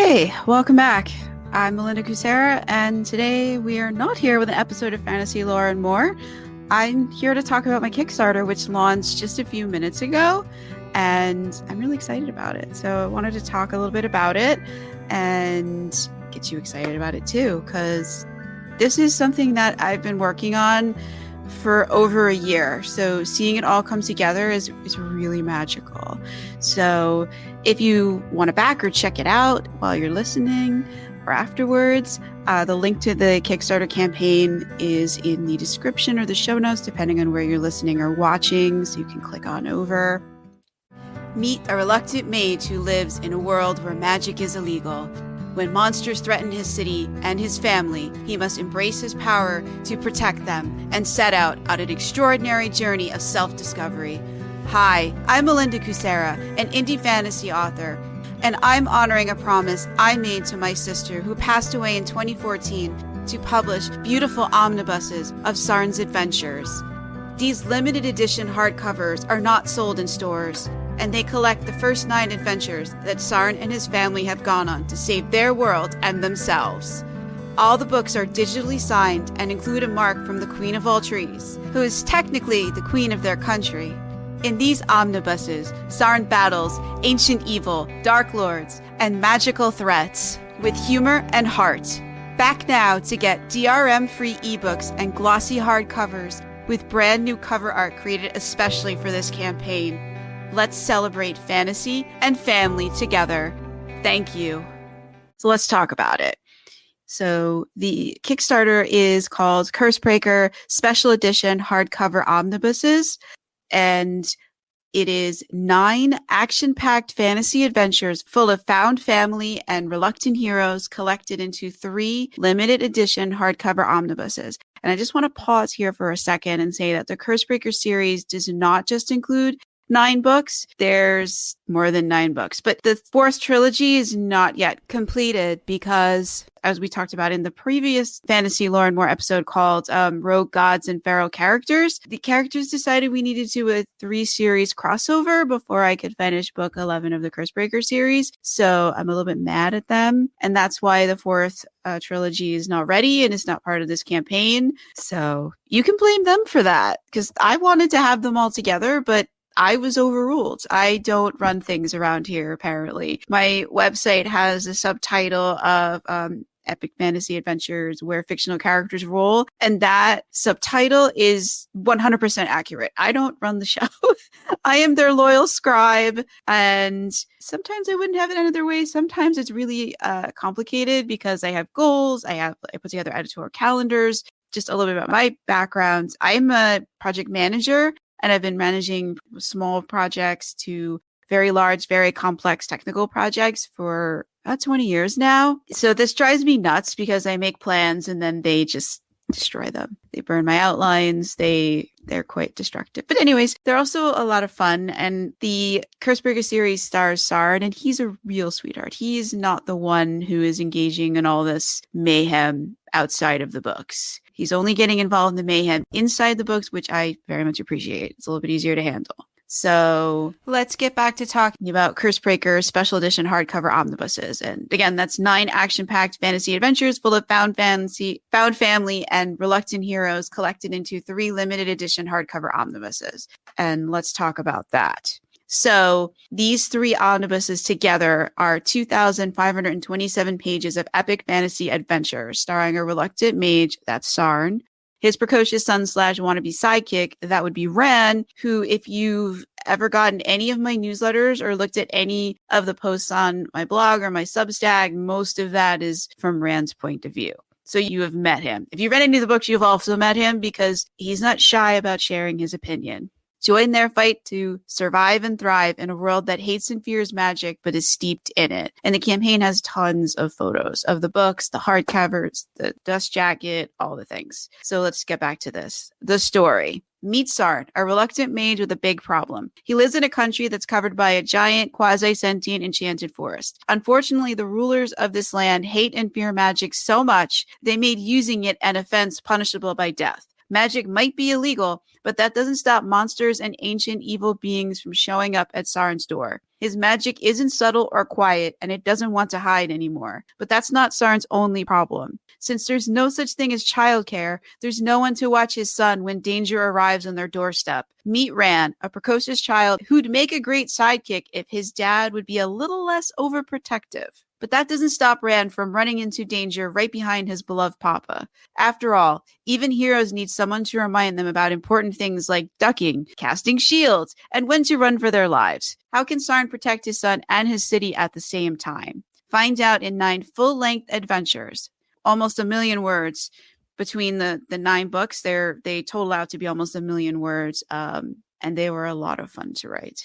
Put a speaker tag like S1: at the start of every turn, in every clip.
S1: Hey, welcome back. I'm Melinda Kucsera, and today we are not here with an episode of Fantasy Lore and More. I'm here to talk about my Kickstarter, which launched just a few minutes ago, and I'm really excited about it. So I wanted to talk a little bit about it and get you excited about it too, because this is something that I've been working on for over a year. So seeing it all come together is really magical. So if you want to back or check it out while you're listening or afterwards, the link to the Kickstarter campaign is in the description or the show notes, depending on where you're listening or watching, so you can click on over. Meet a reluctant mage who lives in a world where magic is illegal. When monsters threaten his city and his family, he must embrace his power to protect them and set out on an extraordinary journey of self-discovery. Hi, I'm Melinda Kucsera, an indie fantasy author, and I'm honoring a promise I made to my sister who passed away in 2014 to publish beautiful omnibuses of Sarn's adventures. These limited edition hardcovers are not sold in stores, and they collect the first 9 adventures that Sarn and his family have gone on to save their world and themselves. All the books are digitally signed and include a mark from the Queen of all Trees, who is technically the queen of their country. In these omnibuses, Sarn battles ancient evil, dark lords, and magical threats with humor and heart. Back now to get DRM-free ebooks and glossy hardcovers with brand new cover art created especially for this campaign. Let's celebrate fantasy and family together. Thank you. So let's talk about it. So the Kickstarter is called Cursebreaker Special Edition Hardcover Omnibuses, and it is 9 action-packed fantasy adventures full of found family and reluctant heroes collected into 3 limited edition hardcover omnibuses. And I just want to pause here for a second and say that the Cursebreaker series does not just include 9 books. There's more than 9 books, but the 4th trilogy is not yet completed because, as we talked about in the previous Fantasy Lore and More episode called Rogue Gods and Feral Characters, the characters decided we needed to do a 3-series crossover before I could finish book 11 of the Cursebreaker series. So I'm a little bit mad at them. And that's why the 4th trilogy is not ready and is not part of this campaign. So you can blame them for that, because I wanted to have them all together, but I was overruled. I don't run things around here, apparently. My website has a subtitle of Epic Fantasy Adventures Where Fictional Characters Rule, and that subtitle is 100% accurate. I don't run the show. I am their loyal scribe, and sometimes I wouldn't have it any other way. Sometimes it's really complicated because I have goals. I put together editorial calendars. Just a little bit about my background. I'm a project manager, and I've been managing small projects to very large, very complex technical projects for about 20 years now. So this drives me nuts because I make plans and then they just destroy them. They burn my outlines. They're quite destructive. But anyways, they're also a lot of fun. And the Cursebreaker series stars Sarn, and he's a real sweetheart. He's not the one who is engaging in all this mayhem outside of the books. He's only getting involved in the mayhem inside the books, which I very much appreciate. It's a little bit easier to handle. So let's get back to talking about Cursebreaker Special Edition Hardcover Omnibuses. And again, that's 9 action-packed fantasy adventures full of found family, and reluctant heroes collected into 3 limited edition hardcover omnibuses. And let's talk about that. So these 3 omnibuses together are 2,527 pages of epic fantasy adventure starring a reluctant mage, that's Sarn, his precocious son / wannabe sidekick, that would be Ran, who, if you've ever gotten any of my newsletters or looked at any of the posts on my blog or my Substack, most of that is from Rand's point of view. So you have met him. If you've read any of the books, you've also met him because he's not shy about sharing his opinion. Join their fight to survive and thrive in a world that hates and fears magic, but is steeped in it. And the campaign has tons of photos of the books, the hardcovers, the dust jacket, all the things. So let's get back to this. The story. Meet Sarn, a reluctant mage with a big problem. He lives in a country that's covered by a giant, quasi-sentient, enchanted forest. Unfortunately, the rulers of this land hate and fear magic so much, they made using it an offense punishable by death. Magic might be illegal, but that doesn't stop monsters and ancient evil beings from showing up at Sarn's door. His magic isn't subtle or quiet, and it doesn't want to hide anymore. But that's not Sarn's only problem. Since there's no such thing as childcare, there's no one to watch his son when danger arrives on their doorstep. Meet Ran, a precocious child who'd make a great sidekick if his dad would be a little less overprotective. But that doesn't stop Rand from running into danger right behind his beloved Papa. After all, even heroes need someone to remind them about important things like ducking, casting shields, and when to run for their lives. How can Sarn protect his son and his city at the same time? Find out in 9 full-length adventures. Almost 1 million words. Between the 9 books, they total out to be almost 1 million words, and they were a lot of fun to write.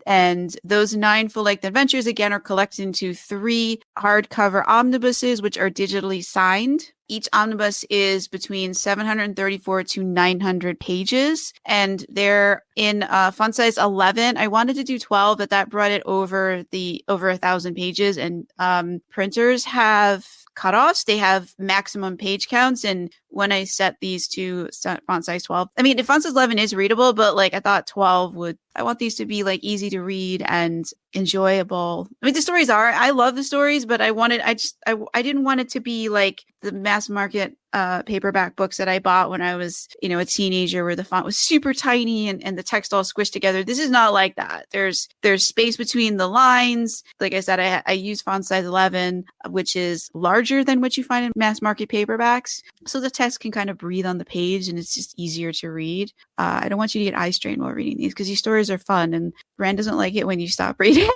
S1: And those 9 full-length adventures, again, are collected into 3 hardcover omnibuses, which are digitally signed. Each omnibus is between 734 to 900 pages, and they're in font size 11. I wanted to do 12, but that brought it over 1,000 pages. And printers have cutoffs. They have maximum page counts. And when I set these to font size 12, I mean, the font size 11 is readable, but like I thought 12 I want these to be like easy to read and enjoyable. I mean, the stories I love the stories, but I didn't want it to be like the mass market paperback books that I bought when I was, a teenager, where the font was super tiny and the text all squished together. This is not like that. There's space between the lines. Like I said, I use font size 11, which is larger than what you find in mass market paperbacks. So the text can kind of breathe on the page and it's just easier to read. I don't want you to get eye strain while reading these because these stories are fun, and Rand doesn't like it when you stop reading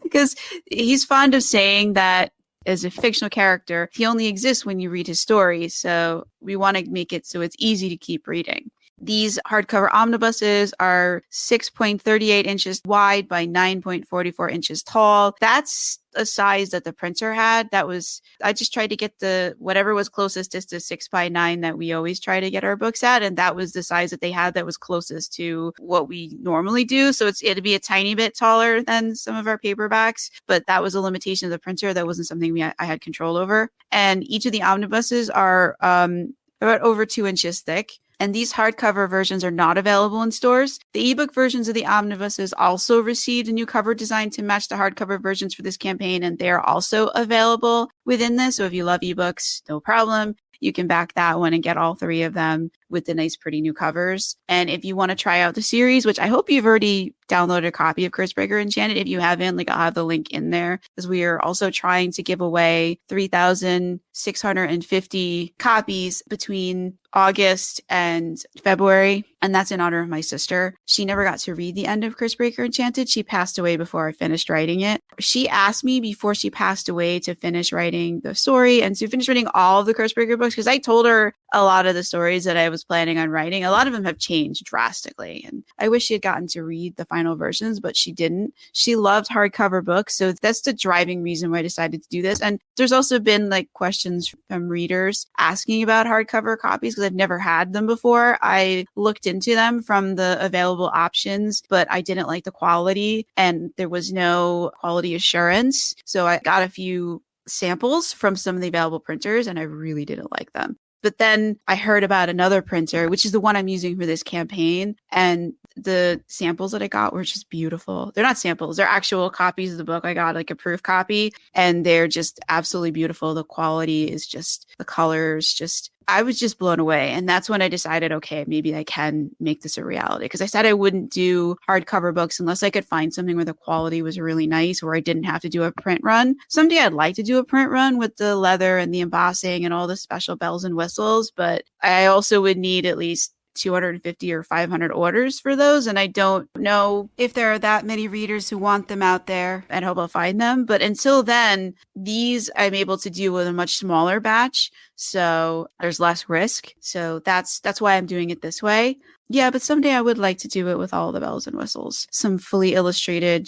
S1: because he's fond of saying that as a fictional character, he only exists when you read his stories. So we want to make it so it's easy to keep reading. These hardcover omnibuses are 6.38 inches wide by 9.44 inches tall. That's a size that the printer had. I just tried to get whatever was closest to the 6x9 that we always try to get our books at. And that was the size that they had that was closest to what we normally do. So it'd be a tiny bit taller than some of our paperbacks, but that was a limitation of the printer. That wasn't something I had control over. And each of the omnibuses are about over 2 inches thick. And these hardcover versions are not available in stores. The ebook versions of the omnibuses also received a new cover design to match the hardcover versions for this campaign, and they are also available within this. So if you love ebooks, no problem. You can back that one and get all 3 of them with the nice, pretty new covers. And if you want to try out the series, which I hope you've already downloaded a copy of Cursebreaker Enchanted. If you haven't, I'll have the link in there, because we are also trying to give away 3,650 copies between August and February. And that's in honor of my sister. She never got to read the end of Cursebreaker Enchanted. She passed away before I finished writing it. She asked me before she passed away to finish writing the story and to finish reading all of the Cursebreaker books, because I told her a lot of the stories that I was planning on writing. A lot of them have changed drastically. And I wish she had gotten to read the final versions, but she didn't. She loved hardcover books. So that's the driving reason why I decided to do this. And there's also been questions from readers asking about hardcover copies, because I've never had them before. I looked into them from the available options, but I didn't like the quality and there was no quality assurance. So I got a few samples from some of the available printers and I really didn't like them. But then I heard about another printer, which is the one I'm using for this campaign. And the samples that I got were just beautiful. They're not samples. They're actual copies of the book. I got a proof copy and they're just absolutely beautiful. The quality is the colors, I was just blown away. And that's when I decided, okay, maybe I can make this a reality. Because I said I wouldn't do hardcover books unless I could find something where the quality was really nice, where I didn't have to do a print run. Someday I'd like to do a print run with the leather and the embossing and all the special bells and whistles. But I also would need at least 250 or 500 orders for those. And I don't know if there are that many readers who want them out there, and hope I'll find them. But until then, these I'm able to do with a much smaller batch. So there's less risk. So that's why I'm doing it this way. Yeah, but someday I would like to do it with all the bells and whistles. Some fully illustrated,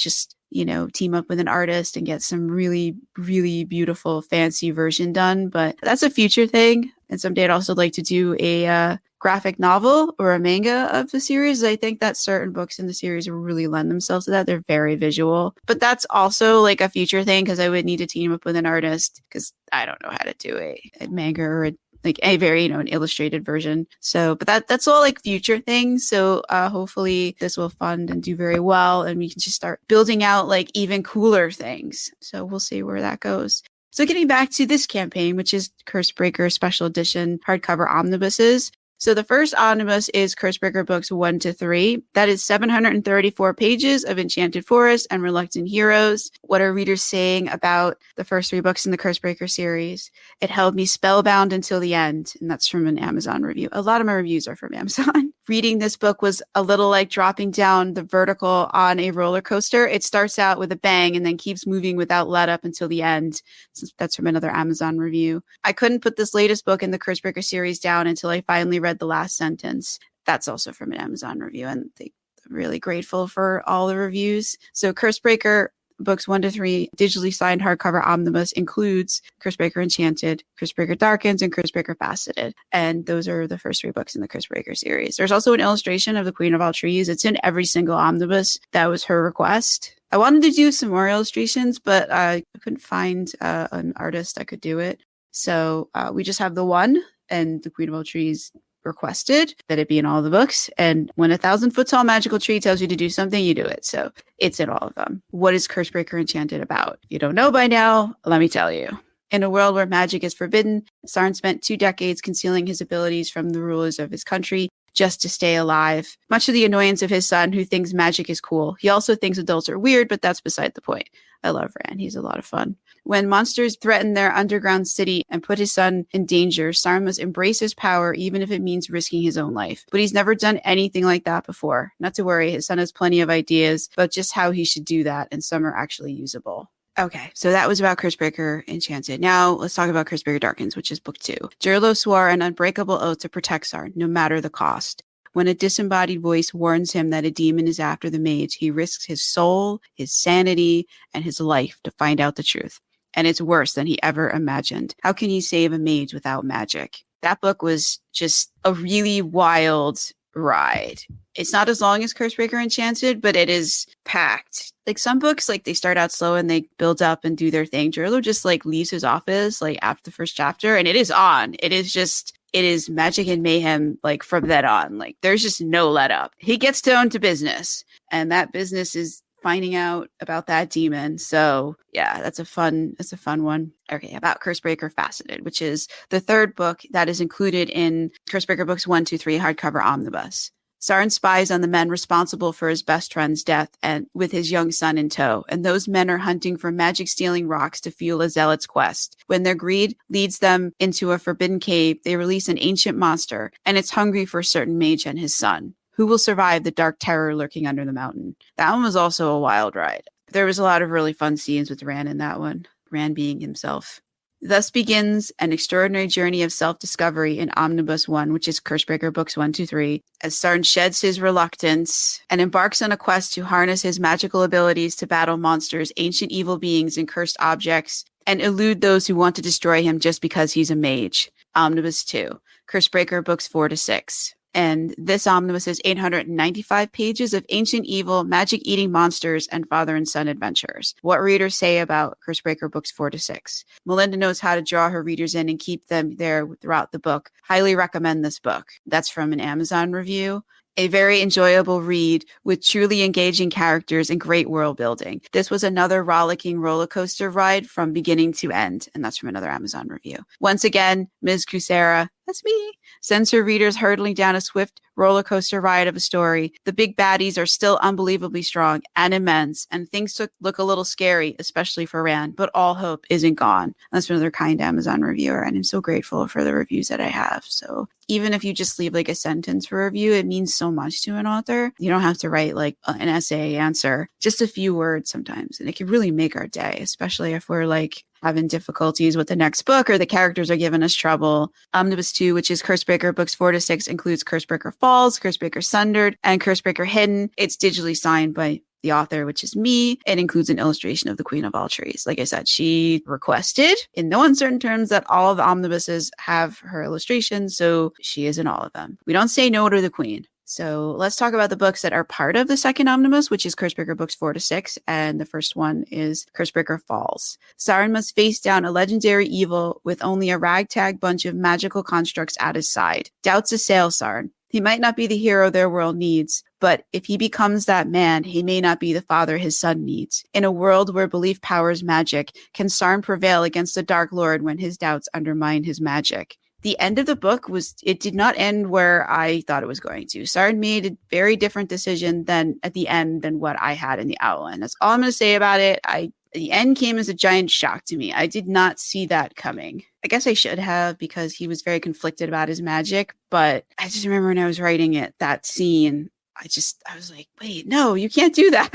S1: team up with an artist and get some really, really beautiful, fancy version done. But that's a future thing. And someday I'd also like to do a graphic novel or a manga of the series. I think that certain books in the series really lend themselves to that. They're very visual. But that's also a future thing, because I would need to team up with an artist, because I don't know how to do a manga or like a very, an illustrated version. So, but that's all like future things. So hopefully this will fund and do very well, and we can just start building out like even cooler things. So we'll see where that goes. So getting back to this campaign, which is Cursebreaker Special Edition hardcover omnibuses. So the first omnibus is Cursebreaker books 1 to 3. That is 734 pages of Enchanted Forest and Reluctant Heroes. What are readers saying about the first 3 books in the Cursebreaker series? It held me spellbound until the end. And that's from an Amazon review. A lot of my reviews are from Amazon. Reading this book was a little like dropping down the vertical on a roller coaster. It starts out with a bang and then keeps moving without let up until the end. So that's from another Amazon review. I couldn't put this latest book in the Cursebreaker series down until I finally read the last sentence. That's also from an Amazon review, and I'm really grateful for all the reviews. So Cursebreaker books 1 to 3 digitally signed hardcover omnibus includes Cursebreaker Enchanted, Cursebreaker Darkens, and Cursebreaker Faceted. And those are the first 3 books in the Cursebreaker series. There's also an illustration of the Queen of All Trees. It's in every single omnibus. That was her request. I wanted to do some more illustrations, but I couldn't find an artist that could do it. So we just have the one, and the Queen of All Trees requested that it be in all the books. And when a 1,000-foot-tall magical tree tells you to do something, you do it. So it's in all of them. What is Cursebreaker Enchanted about? If you don't know by now, let me tell you. In a world where magic is forbidden, Sarn spent 2 decades concealing his abilities from the rulers of his country just to stay alive, much to the annoyance of his son, who thinks magic is cool. He also thinks adults are weird, but that's beside the point. I love Rand. He's a lot of fun. When monsters threaten their underground city and put his son in danger, Sarn must embrace his power, even if it means risking his own life. But he's never done anything like that before. Not to worry, his son has plenty of ideas about just how he should do that, and some are actually usable. Okay, so that was about Cursebreaker Enchanted. Now let's talk about Cursebreaker Darkens, which is book 2. Jirlo swore an unbreakable oath to protect Sarn, no matter the cost. When a disembodied voice warns him that a demon is after the mage, he risks his soul, his sanity, and his life to find out the truth. And it's worse than he ever imagined. How can you save a mage without magic? That book was just a really wild ride. It's not as long as Cursebreaker Enchanted, but it is packed. Like some books, like they start out slow and they build up and do their thing. Jirlo just like leaves his office like after the first chapter, and it is on. It is magic and mayhem, like from then on. Like there's just no let up. He gets down to business, and that business is finding out about that demon. So yeah, that's a fun one. Okay, about Cursebreaker Faceted, which is the 3rd book that is included in Cursebreaker books 1 to 3 hardcover omnibus. Sarn spies on the men responsible for his best friend's death, and with his young son in tow. And those men are hunting for magic-stealing rocks to fuel a zealot's quest. When their greed leads them into a forbidden cave, they release an ancient monster, and it's hungry for a certain mage and his son. Who will survive the dark terror lurking under the mountain? That one was also a wild ride. There was a lot of really fun scenes with Rand in that one. Rand being himself. Thus begins an extraordinary journey of self-discovery in Omnibus 1, which is Cursebreaker books 1 to 3, as Sarn sheds his reluctance and embarks on a quest to harness his magical abilities to battle monsters, ancient evil beings, and cursed objects, and elude those who want to destroy him just because he's a mage. Omnibus 2, Cursebreaker books 4 to 6. And this omnibus is 895 pages of ancient evil, magic-eating monsters, and father and son adventures. What readers say about Cursebreaker books 4 to 6. Melinda knows how to draw her readers in and keep them there throughout the book. Highly recommend this book. That's from an Amazon review. A very enjoyable read with truly engaging characters and great world building. This was another rollicking roller coaster ride from beginning to end, and that's from another Amazon review. Once again, Ms. Kucsera, that's me, sends her readers hurtling down a swift roller coaster ride of a story. The big baddies are still unbelievably strong and immense, and things look a little scary, especially for Rand, but all hope isn't gone. That's from another kind Amazon reviewer, and I'm so grateful for the reviews that I have. So even if you just leave like a sentence for a review, it means so much to an author. You don't have to write like an essay answer, just a few words sometimes, and it can really make our day, especially if we're like having difficulties with the next book or the characters are giving us trouble. Omnibus 2, which is Cursebreaker books 4 to 6, includes Cursebreaker Falls, Cursebreaker Sundered, and Cursebreaker Hidden. It's digitally signed by the author, which is me. It includes an illustration of the Queen of All Trees. Like I said, she requested in no uncertain terms that all of the omnibuses have her illustrations, so she is in all of them. We don't say no to the Queen. So let's talk about the books that are part of the second omnibus, which is Cursebreaker books 4 to 6. And the first one is Cursebreaker Falls. Sauron must face down a legendary evil with only a ragtag bunch of magical constructs at his side. Doubts assail Sauron. He might not be the hero their world needs, but if he becomes that man, he may not be the father his son needs. In a world where belief powers magic, can Sauron prevail against the Dark Lord when his doubts undermine his magic? The end of the book it did not end where I thought it was going to. Sauron made a very different decision at the end than what I had in the outline. That's all I'm going to say about it. The end came as a giant shock to me. I did not see that coming. I guess I should have, because he was very conflicted about his magic, but I just remember when I was writing it, that scene, I was like, wait, no, you can't do that.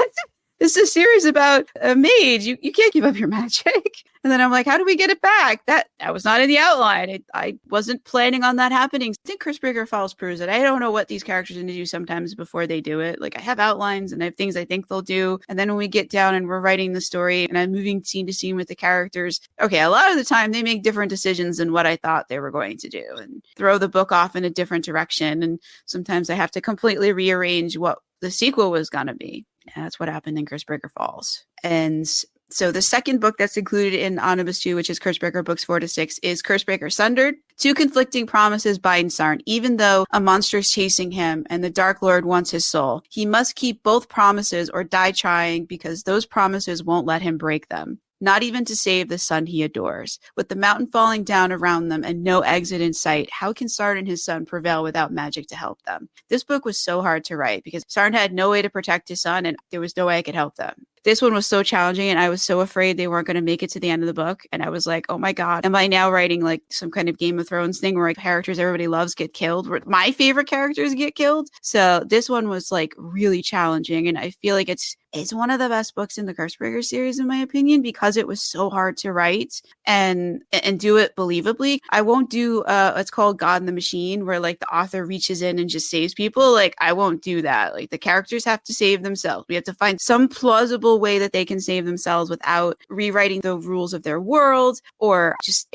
S1: This is a series about a mage. You can't give up your magic. And then I'm like, how do we get it back? That was not in the outline. I wasn't planning on that happening. I think Cursebreaker Falls proves it. I don't know what these characters are going to do sometimes before they do it. Like, I have outlines and I have things I think they'll do. And then when we get down and we're writing the story and I'm moving scene to scene with the characters, okay, a lot of the time they make different decisions than what I thought they were going to do and throw the book off in a different direction. And sometimes I have to completely rearrange what the sequel was going to be. And that's what happened in Cursebreaker Falls. And so the second book that's included in Omnibus 2, which is Cursebreaker books 4 to 6, is Cursebreaker Sundered. Two conflicting promises bind Sauron, even though a monster is chasing him and the Dark Lord wants his soul. He must keep both promises or die trying, because those promises won't let him break them. Not even to save the son he adores. With the mountain falling down around them and no exit in sight, how can Sauron and his son prevail without magic to help them? This book was so hard to write because Sauron had no way to protect his son and there was no way I could help them. This one was so challenging and I was so afraid they weren't going to make it to the end of the book. And I was like, oh my God, am I now writing like some kind of Game of Thrones thing where like characters everybody loves get killed, where my favorite characters get killed? So this one was like really challenging. And I feel like it's one of the best books in the Cursebreaker series, in my opinion, because it was so hard to write and do it believably. I won't do it's called God in the Machine, where like the author reaches in and just saves people. Like, I won't do that. Like, the characters have to save themselves. We have to find some plausible way that they can save themselves without rewriting the rules of their world or just,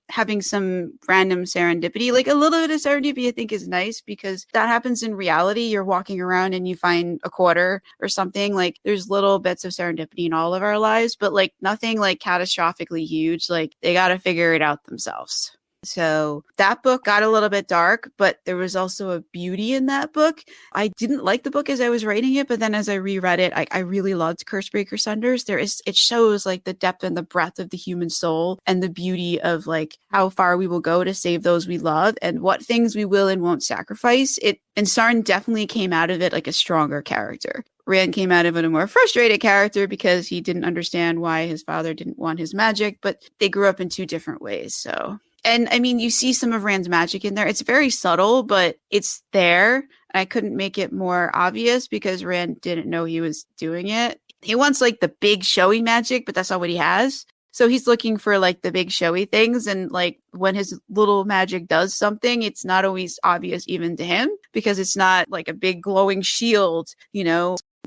S1: having some random serendipity. Like, a little bit of serendipity I think is nice because that happens in reality. You're walking around and you find a quarter or something. Like, there's little bits of serendipity in all of our lives, but like nothing like catastrophically huge. Like, they got to figure it out themselves. So that book got a little bit dark, but there was also a beauty in that book. I didn't like the book as I was writing it, but then as I reread it, I really loved Cursebreaker Sunders. It shows like the depth and the breadth of the human soul and the beauty of like how far we will go to save those we love and what things we will and won't sacrifice. And Sauron definitely came out of it like a stronger character. Rand came out of it a more frustrated character because he didn't understand why his father didn't want his magic, but they grew up in two different ways. So, and I mean, you see some of Rand's magic in there. It's very subtle, but it's there. I couldn't make it more obvious because Rand didn't know he was doing it. He wants like the big showy magic, but that's not what he has. So he's looking for like the big showy things. And like when his little magic does something, it's not always obvious even to him because it's not like a big glowing shield,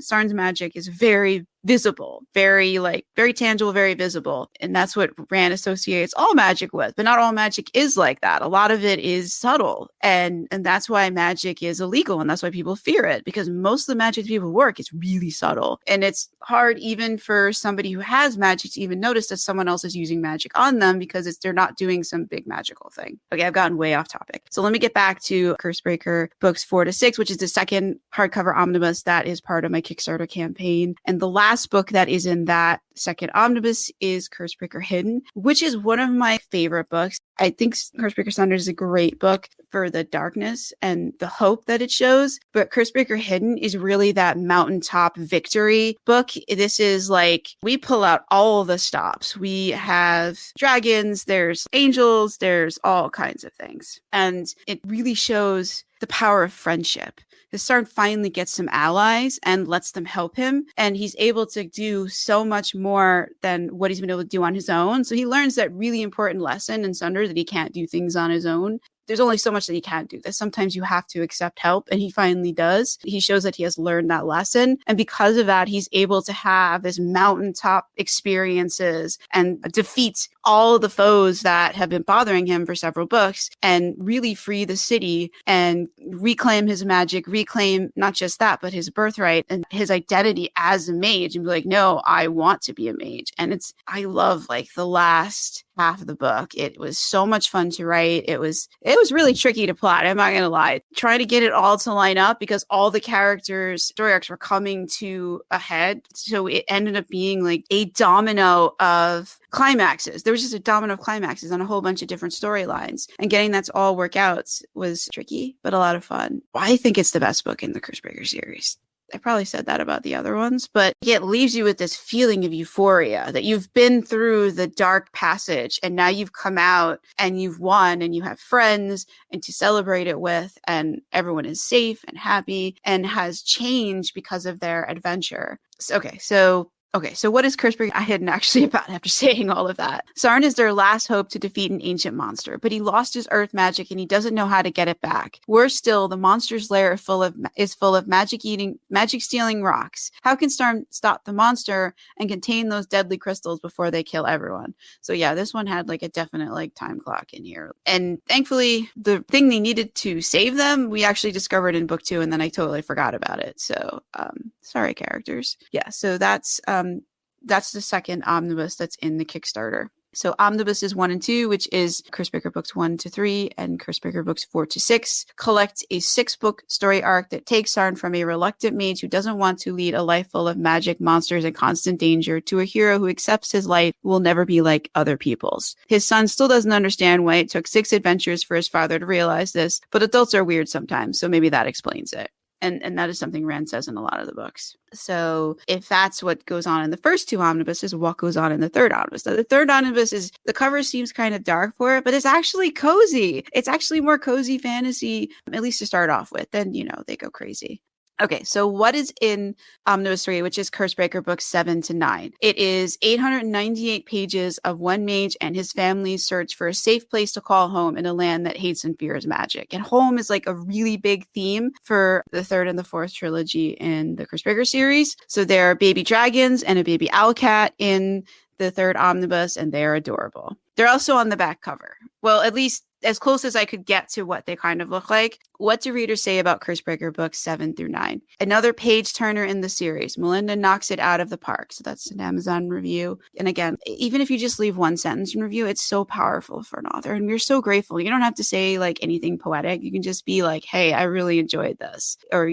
S1: Sauron's magic is very visible, very tangible, very visible. And that's what Rand associates all magic with. But not all magic is like that. A lot of it is subtle. And that's why magic is illegal. And that's why people fear it, because most of the magic people work is really subtle. And it's hard even for somebody who has magic to even notice that someone else is using magic on them because they're not doing some big magical thing. Okay, I've gotten way off topic. So let me get back to Cursebreaker books 4 to 6, which is the second hardcover omnibus that is part of my Kickstarter campaign. And the last book that is in that second omnibus is Cursebreaker Hidden, which is one of my favorite books. I think Cursebreaker Sunders is a great book for the darkness and the hope that it shows. But Cursebreaker Hidden is really that mountaintop victory book. This is like, we pull out all the stops. We have dragons, there's angels, there's all kinds of things. And it really shows the power of friendship. Sauron finally gets some allies and lets them help him. And he's able to do so much more than what he's been able to do on his own. So he learns that really important lesson in Sunder that he can't do things on his own. there's only so much that he can't do. That sometimes you have to accept help, and he finally does. He shows that he has learned that lesson, and because of that, he's able to have this mountaintop experiences and defeat all of the foes that have been bothering him for several books, and really free the city and reclaim his magic, reclaim not just that, but his birthright and his identity as a mage, and be like, no, I want to be a mage. And I love like the last half of the book. It was so much fun to write. It was really tricky to plot. I'm not gonna lie. Trying to get it all to line up because all the characters' story arcs were coming to a head. So it ended up being like a domino of climaxes. There was just a domino of climaxes on a whole bunch of different storylines. And getting that to all work out was tricky, but a lot of fun. I think it's the best book in the Cursebreaker series. I probably said that about the other ones, but it leaves you with this feeling of euphoria that you've been through the dark passage and now you've come out and you've won and you have friends and to celebrate it with, and everyone is safe and happy and has changed because of their adventure. So what is Cursebreaker? I hadn't actually about after saying all of that. Sarn is their last hope to defeat an ancient monster, but he lost his earth magic and he doesn't know how to get it back. Worse still, the monster's lair is full of magic stealing rocks. How can Sarn stop the monster and contain those deadly crystals before they kill everyone? So yeah, this one had like a definite like time clock in here. And thankfully, the thing they needed to save them, we actually discovered in book 2, and then I totally forgot about it. So sorry, characters. Yeah, so that's the second omnibus that's in the Kickstarter. So omnibuses 1 and 2, which is Cursebreaker books 1 to 3 and Cursebreaker books 4 to 6, collect a 6-book story arc that takes Sarn from a reluctant mage who doesn't want to lead a life full of magic, monsters, and constant danger to a hero who accepts his life will never be like other people's. His son still doesn't understand why it took 6 adventures for his father to realize this, but adults are weird sometimes, so maybe that explains it. And that is something Rand says in a lot of the books. So if that's what goes on in the first 2 omnibuses, what goes on in the third omnibus? Now, the third omnibus is, the cover seems kind of dark for it, but it's actually cozy. It's actually more cozy fantasy, at least to start off with. Then, they go crazy. Okay, so what is in Omnibus 3, which is Cursebreaker books 7 to 9? It is 898 pages of one mage and his family's search for a safe place to call home in a land that hates and fears magic. And home is like a really big theme for the third and the fourth trilogy in the Cursebreaker series. So there are baby dragons and a baby owl cat in the third omnibus, and they're adorable. They're also on the back cover. Well, at least as close as I could get to what they kind of look like. What do readers say about Cursebreaker books 7 through 9? Another page turner in the series. Melinda knocks it out of the park. So that's an Amazon review. And again, even if you just leave one sentence in review, it's so powerful for an author. And we're so grateful. You don't have to say like anything poetic. You can just be like, hey, I really enjoyed this. Or,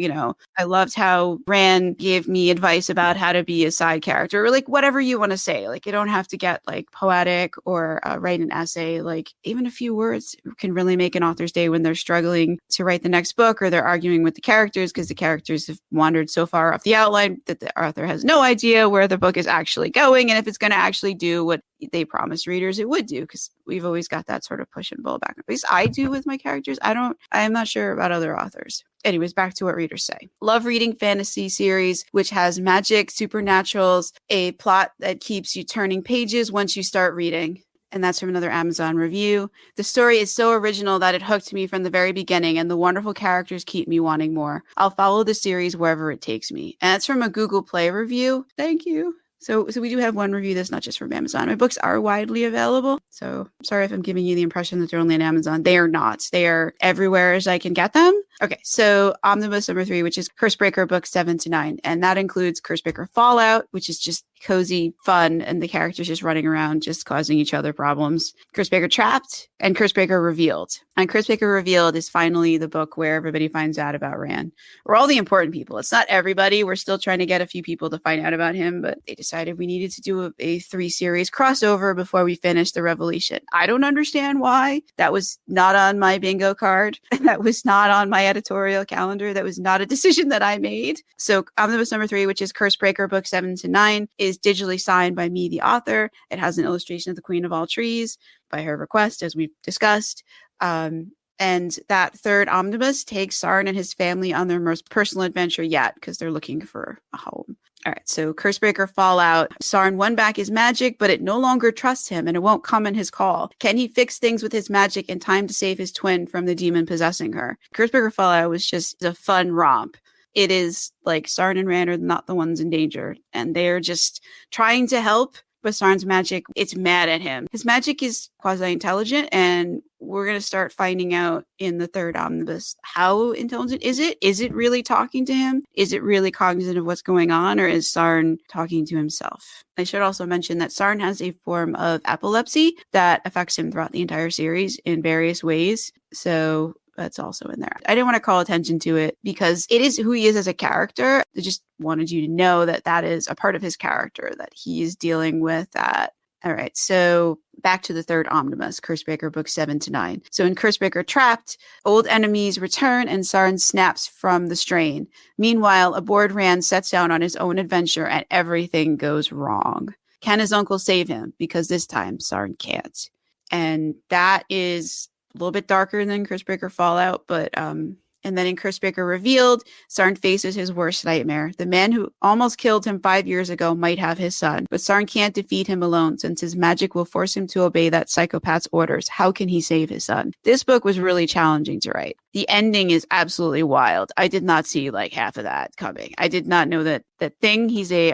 S1: I loved how Rand gave me advice about how to be a side character, or like whatever you want to say. Like you don't have to get like poetic or write an essay. Like even a few words can really make an author's day when they're struggling to write the next book, or they're arguing with the characters because the characters have wandered so far off the outline that the author has no idea where the book is actually going and if it's going to actually do what they promised readers it would do, because we've always got that sort of push and pull back. At least I do with my characters. I'm not sure about other authors. Anyways, back to what readers say. Love reading fantasy series, which has magic, supernaturals, a plot that keeps you turning pages once you start reading. And that's from another Amazon review. The story is so original that it hooked me from the very beginning, and the wonderful characters keep me wanting more. I'll follow the series wherever it takes me. And that's from a Google Play review. Thank you. So we do have one review that's not just from Amazon. My books are widely available. So sorry if I'm giving you the impression that they're only on Amazon. They are not. They are everywhere as I can get them. Okay, so Omnibus number 3, which is Cursebreaker books 7 to 9. And that includes Cursebreaker Fallout, which is just cozy fun, and the characters just running around, just causing each other problems. Cursebreaker Trapped and Cursebreaker Revealed. And Cursebreaker Revealed is finally the book where everybody finds out about Rand. Or all the important people. It's not everybody. We're still trying to get a few people to find out about him, but they decided we needed to do a 3-series crossover before we finish the revelation. I don't understand why. That was not on my bingo card. That was not on my editorial calendar. That was not a decision that I made. So Omnibus number 3, which is Cursebreaker books 7 to 9, is digitally signed by me, the author. It has an illustration of the Queen of All Trees by her request, as we've discussed. And that third omnibus takes Sarn and his family on their most personal adventure yet, because they're looking for a home. All right, so Cursebreaker Fallout. Sarn won back his magic, but it no longer trusts him and it won't come in his call. Can he fix things with his magic in time to save his twin from the demon possessing her? Cursebreaker Fallout was just a fun romp. It is like Sarn and Rand are not the ones in danger, and they're just trying to help, but Sarn's magic, it's mad at him. His magic is quasi-intelligent, and we're going to start finding out in the third omnibus how intelligent is it? Is it really talking to him? Is it really cognizant of what's going on, or is Sarn talking to himself? I should also mention that Sarn has a form of epilepsy that affects him throughout the entire series in various ways. So that's also in there. I didn't want to call attention to it because it is who he is as a character. I just wanted you to know that that is a part of his character, that he's dealing with that. All right, so back to the third omnibus, Cursebreaker books 7 to 9. So in Cursebreaker Trapped, old enemies return and Sarn snaps from the strain. Meanwhile, a bored Rand sets out on his own adventure and everything goes wrong. Can his uncle save him? Because this time Sarn can't. And that is a little bit darker than Cursebreaker Fallout, but and then in Cursebreaker Revealed, Sarn faces his worst nightmare. The man who almost killed him 5 years ago might have his son, but Sarn can't defeat him alone since his magic will force him to obey that psychopath's orders. How can he save his son? This book was really challenging to write. The ending is absolutely wild. I did not see like half of that coming. I did not know that Thing, he's a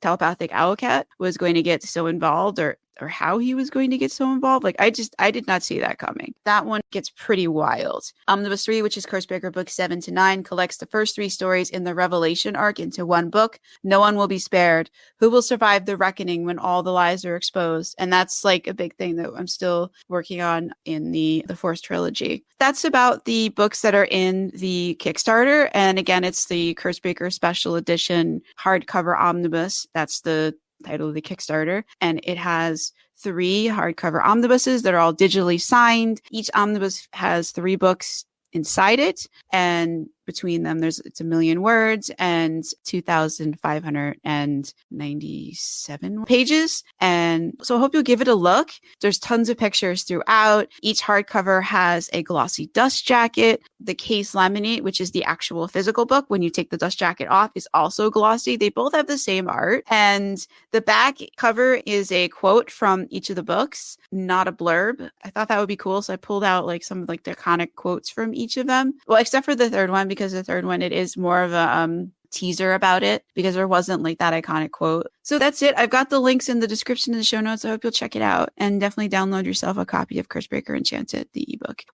S1: telepathic owl cat, was going to get so involved, or how he was going to get so involved. Like, I did not see that coming. That one gets pretty wild. Omnibus 3, which is Cursebreaker books 7 to 9, collects the first 3 stories in the Revelation arc into one book. No one will be spared. Who will survive the reckoning when all the lies are exposed? And that's like a big thing that I'm still working on in the Force trilogy. That's about the books that are in the Kickstarter. And again, it's the Cursebreaker Special Edition hardcover omnibus. That's the title of the Kickstarter, and it has 3 hardcover omnibuses that are all digitally signed. Each omnibus has 3 books inside it, and between them it's 1 million words and 2,597 pages. And so I hope you'll give it a look. There's tons of pictures throughout. Each hardcover has a glossy dust jacket. The case laminate, which is the actual physical book, when you take the dust jacket off, is also glossy. They both have the same art. And the back cover is a quote from each of the books, not a blurb. I thought that would be cool. So I pulled out like some of like the iconic quotes from each of them. Well, except for the third one, because the third one, it is more of a teaser about it, because there wasn't like that iconic quote. So that's it. I've got the links in the description in the show notes. I hope you'll check it out, and definitely download yourself a copy of Cursebreaker Enchanted, the ebook.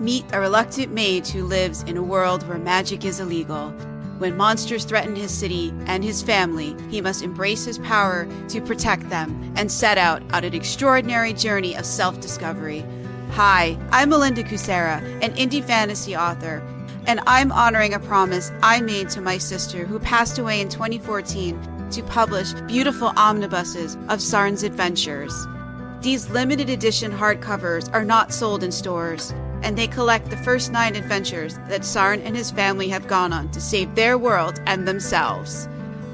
S1: Meet a reluctant mage who lives in a world where magic is illegal. When monsters threaten his city and his family, he must embrace his power to protect them and set out on an extraordinary journey of self-discovery. Hi, I'm Melinda Kucsera, an indie fantasy author, and I'm honoring a promise I made to my sister who passed away in 2014 to publish beautiful omnibuses of Sarn's adventures. These limited edition hardcovers are not sold in stores, and they collect the first 9 adventures that Sarn and his family have gone on to save their world and themselves.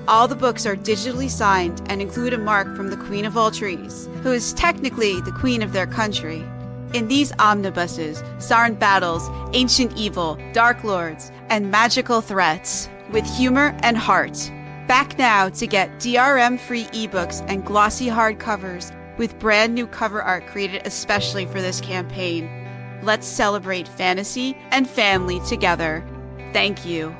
S1: All the books are digitally signed and include a mark from the Queen of all Trees, who is technically the queen of their country. In these omnibuses, Sarn battles ancient evil, dark lords, and magical threats with humor and heart. Back now to get DRM-free ebooks and glossy hardcovers with brand new cover art created especially for this campaign. Let's celebrate fantasy and family together. Thank you.